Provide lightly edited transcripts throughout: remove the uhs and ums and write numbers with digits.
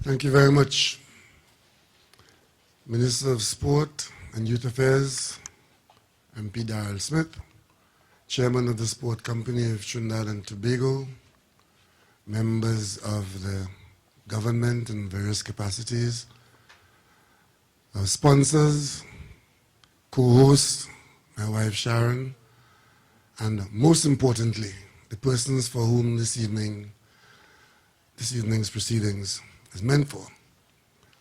Thank you very much, Minister of Sport and Youth Affairs, MP Darrell Smith, Chairman of the Sport Company of Trinidad and Tobago, members of the government in various capacities, our sponsors, co-hosts, my wife Sharon, and most importantly, the persons for whom this evening's proceedings is meant for,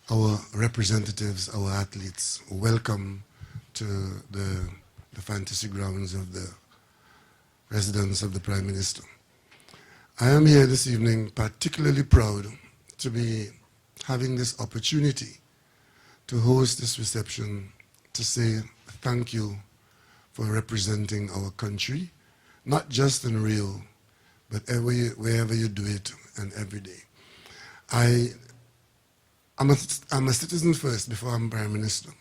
our representatives, our athletes. Welcome to the fantasy grounds of the residence of the Prime Minister. I am here this evening particularly proud to be having this opportunity to host this reception, to say thank you for representing our country, not just in Rio, but wherever you do it and every day. I'm a citizen first before I'm Prime Minister,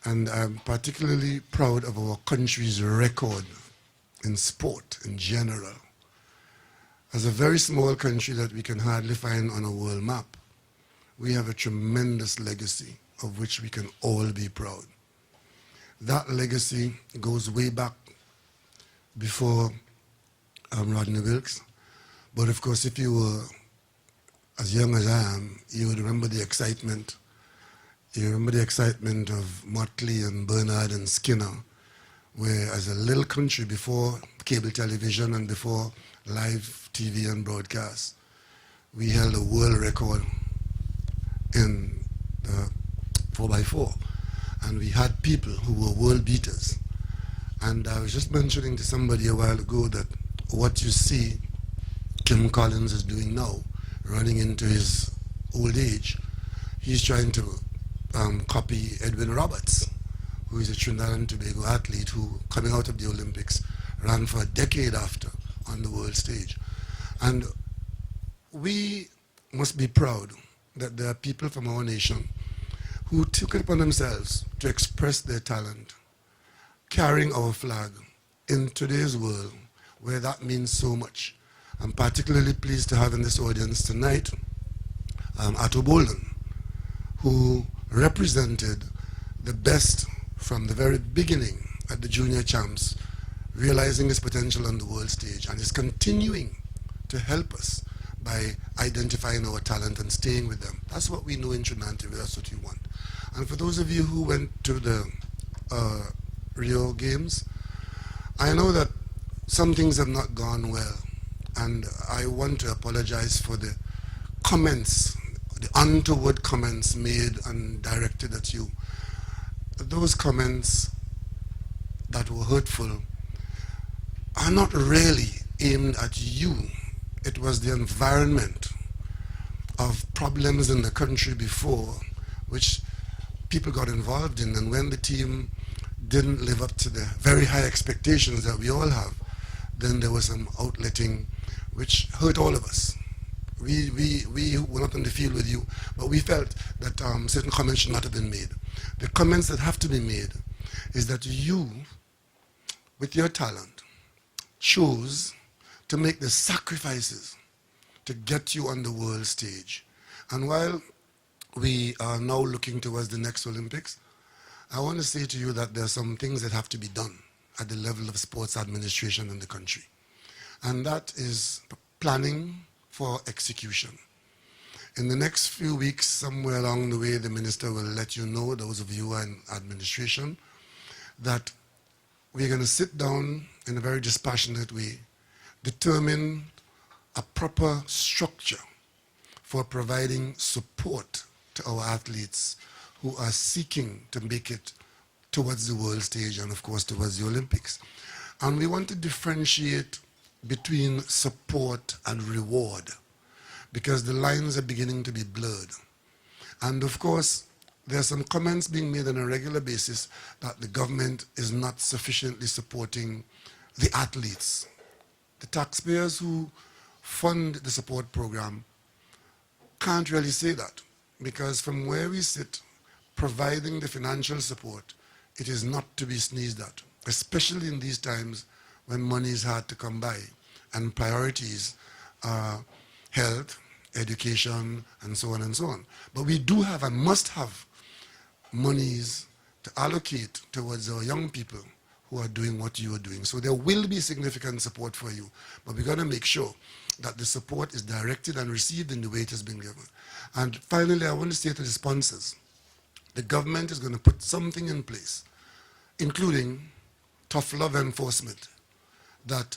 and I'm particularly proud of our country's record in sport in general. As a very small country that we can hardly find on a world map, we have a tremendous legacy of which we can all be proud. That legacy goes way back before Rodney Wilkes, but of course if you were as young as I am, you would remember the excitement. You remember the excitement of Motley and Bernard and Skinner, where as a little country before cable television and before live TV and broadcast, we held a world record in the 4x4. And we had people who were world beaters. And I was just mentioning to somebody a while ago that what you see Kim Collins is doing now, running into his old age, he's trying to copy Edwin Roberts, who is a Trinidad and Tobago athlete who, coming out of the Olympics, ran for a decade after on the world stage. And we must be proud that there are people from our nation who took it upon themselves to express their talent, carrying our flag in today's world where that means so much. I'm particularly pleased to have in this audience tonight Otto Bolden, who represented the best from the very beginning at the junior champs, realizing his potential on the world stage, and is continuing to help us by identifying our talent and staying with them. That's what we know in Trinidad and Tobago, that's what we want. And for those of you who went to the Rio Games, I know that some things have not gone well, and I want to apologize for the comments, the untoward comments made and directed at you. Those comments that were hurtful are not really aimed at you. It was the environment of problems in the country before which people got involved in, and when the team didn't live up to the very high expectations that we all have, then there was some outletting which hurt all of us. We were not on the field with you, but we felt that certain comments should not have been made. The comments that have to be made is that you, with your talent, chose to make the sacrifices to get you on the world stage. And while we are now looking towards the next Olympics, I want to say to you that there are some things that have to be done at the level of sports administration in the country. And that is planning for execution. In the next few weeks, somewhere along the way, the minister will let you know, those of you who are in administration, that we're going to sit down in a very dispassionate way, determine a proper structure for providing support to our athletes who are seeking to make it towards the world stage and of course towards the Olympics. And we want to differentiate between support and reward, because the lines are beginning to be blurred. And of course, there are some comments being made on a regular basis that the government is not sufficiently supporting the athletes. The taxpayers who fund the support program can't really say that, because from where we sit, providing the financial support, it is not to be sneezed at, especially in these times when money is hard to come by and priorities are health, education, and so on and so on. But we do have and must have monies to allocate towards our young people who are doing what you are doing. So there will be significant support for you, but we're going to make sure that the support is directed and received in the way it has been given. And finally, I want to say to the sponsors, the government is going to put something in place, including tough love enforcement, that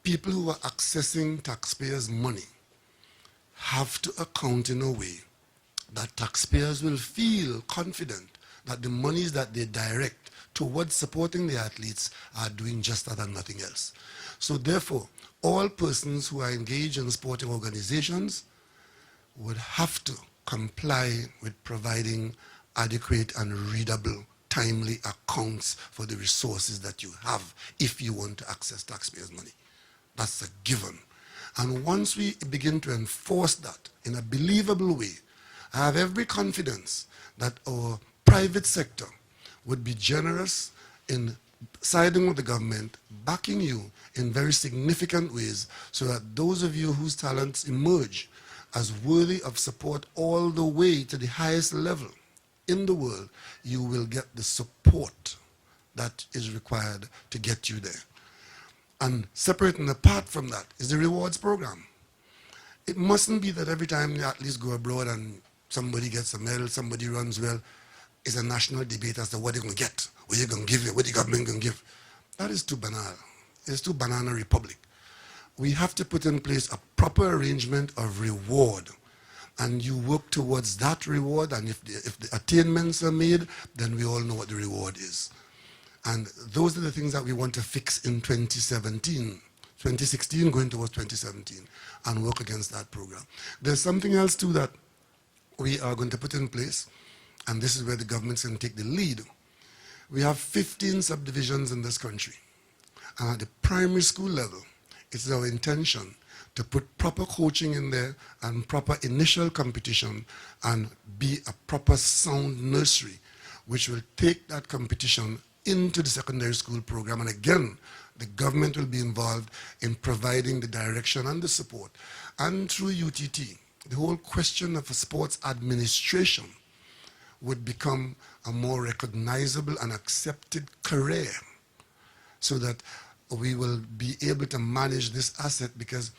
people who are accessing taxpayers' money have to account in a way that taxpayers will feel confident that the monies that they direct towards supporting the athletes are doing just that and nothing else. So therefore, all persons who are engaged in sporting organizations would have to comply with providing adequate and readable, timely accounts for the resources that you have if you want to access taxpayers' money. That's a given. And once we begin to enforce that in a believable way, I have every confidence that our private sector would be generous in siding with the government, backing you in very significant ways, so that those of you whose talents emerge as worthy of support all the way to the highest level in the world, you will get the support that is required to get you there. And separate and apart from that is the rewards program. It mustn't be that every time the athletes go abroad and somebody gets a medal, somebody runs well, it's a national debate as to what they're going to get, what you're going to give it, what the government going to give. That is too banal. It's too banana republic. We have to put in place a proper arrangement of reward, and you work towards that reward, and if the attainments are made, then we all know what the reward is. And those are the things that we want to fix in 2017, 2016 going towards 2017, and work against that program. There's something else too that we are going to put in place, and this is where the government's going to take the lead. We have 15 subdivisions in this country. And at the primary school level, it's our intention to put proper coaching in there and proper initial competition and be a proper sound nursery, which will take that competition into the secondary school program. And again, the government will be involved in providing the direction and the support. And through UTT, the whole question of a sports administration would become a more recognizable and accepted career, so that we will be able to manage this asset, because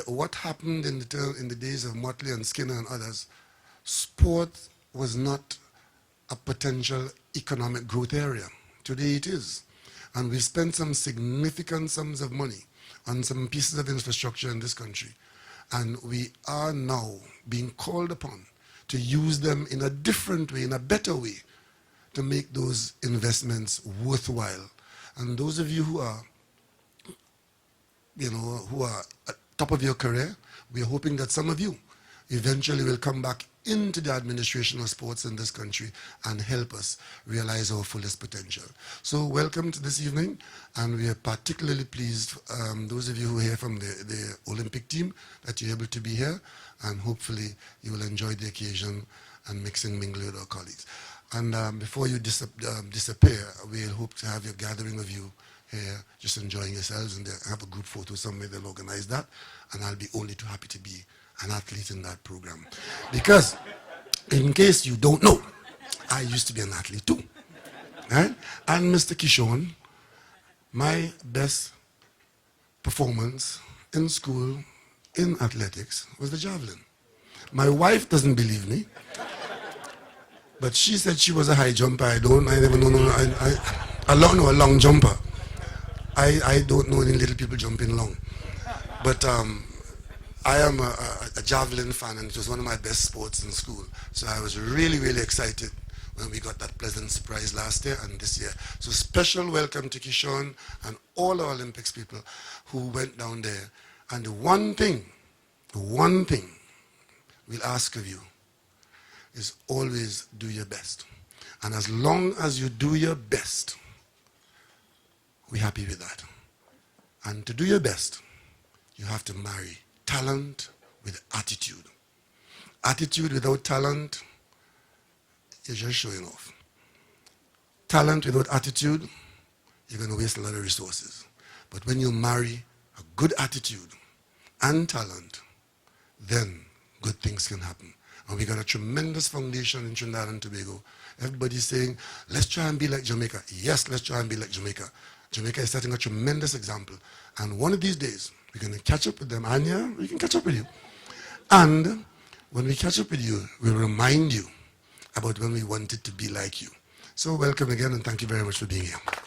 what happened in the days of Motley and Skinner and others, sport was not a potential economic growth area. Today it is. And we've spent some significant sums of money on some pieces of infrastructure in this country. And we are now being called upon to use them in a different way, in a better way, to make those investments worthwhile. And those of you who are, who are at top of your career, we are hoping that some of you eventually will come back into the administration of sports in this country and help us realize our fullest potential. So welcome to this evening, and we are particularly pleased, those of you who are here from the Olympic team, that you're able to be here, and hopefully you will enjoy the occasion and mix and mingle with our colleagues. And before you disappear, we'll hope to have a gathering of you here, just enjoying yourselves, and have a group photo somewhere. They'll organize that, and I'll be only too happy to be an athlete in that program. Because, in case you don't know, I used to be an athlete too. Right? And Mr. Kishon, my best performance in school in athletics was the javelin. My wife doesn't believe me, but she said she was a high jumper. I never know. A long jumper. I don't know any little people jumping long. But I am a javelin fan, and it was one of my best sports in school. So I was really, really excited when we got that pleasant surprise last year and this year. So special welcome to Kishon and all our Olympics people who went down there. And the one thing we'll ask of you is always do your best. And as long as you do your best, we're happy with that. And to do your best, you have to marry talent with attitude. Attitude without talent, you're just showing off. Talent without attitude, you're going to waste a lot of resources. But when you marry a good attitude and talent, then good things can happen. And we got a tremendous foundation in Trinidad and Tobago. Everybody's saying, let's try and be like Jamaica. Yes, let's try and be like Jamaica. Jamaica is setting a tremendous example. And one of these days, we're going to catch up with them. Anya, we can catch up with you. And when we catch up with you, we'll remind you about when we wanted to be like you. So welcome again, and thank you very much for being here.